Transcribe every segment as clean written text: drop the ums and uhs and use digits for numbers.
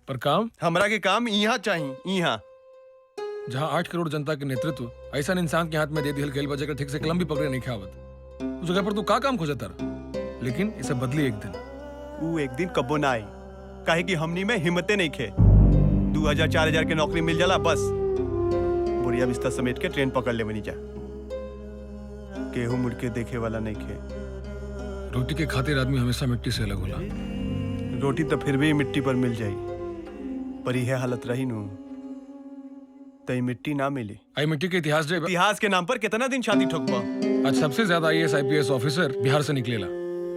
पर काम हमरा के काम यहाँ चाहिए, यहाँ। जहाँ 8 करोड़ जनता के नेतृत्व ऐसा इंसान के हाथ में दे दिहल गइल बा जेकर ठीक से कलम भी पकड़े नहीं खावत। उस जगह पर तू का काम खोजता रहा, लेकिन इसे बदली एक दिन। वो एक दिन कब्बो ना आई, काहे कि हमनी में हिम्मते नहीं खे। 2000-4000 के नौकरी मिल जाला बस, बुढ़िया बिस्तर समेट के ट्रेन पकड़ ले बनी जा। केहू मुड़ के देखे वाला नहीं खे। रोटी के खातिर आदमी हमेशा मिट्टी से अलग होला। रोटी तो फिर भी मिट्टी पर मिल जाई, पर यह हालत रही नू तई मिट्टी ना मिली। आई मिट्टी के इतिहास इतिहास के नाम पर कितना दिन शादी ठोकबा। आज सबसे ज्यादा IAS IPS ऑफिसर बिहार से निकलेला।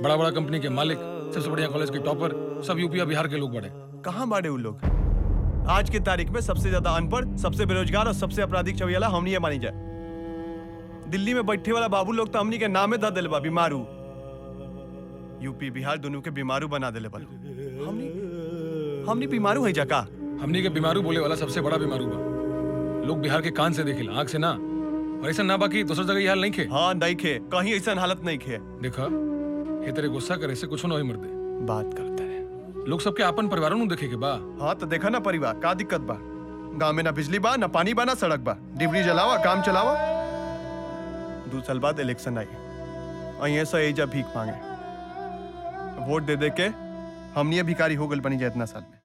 बड़ा बड़ा कंपनी के मालिक, सबसे बढ़िया कॉलेज के टॉपर, सब यूपी या बिहार के लोग बड़े। कहाँ बाड़े वो लोग? आज के तारीख में सबसे ज्यादा अनपढ़, सबसे बेरोजगार और सबसे आपराधिक छवियाला हमनी मानी जाए। दिल्ली में बैठे वाला बाबू लोग तो हमनी के नामे ध दिल बा बीमारू। यूपी बिहार दोनों के बीमारू बना दिले बा। हमनी बीमारू है जाका। हमनी के बीमारू बोले वाला सबसे बड़ा बीमारू बा। लोग बिहार के कान से देखेला, आंख से ना। और ऐसा ना बाकी दूसरी जगह ये हाल नहीं खे। हाँ नहीं खे, कहीं ऐसा हालत नहीं खे। देखा ये तेरे गुस्सा करे से कुछ ना होई मर्दे। बात करता है लोग सबके अपन परिवारों नु देखे के बा। हाँ तो देखा ना परिवार का दिक्कत बा। गांव में ना बिजली बा, ना पानी बा, ना सड़क बा। डिबरी जलावा, काम चलावा। 2 साल बाद इलेक्शन आई, ऐसा एजा भीख मांगे। वोट दे दे के हमनी भिखारी हो गल बनी जाए इतना साल में।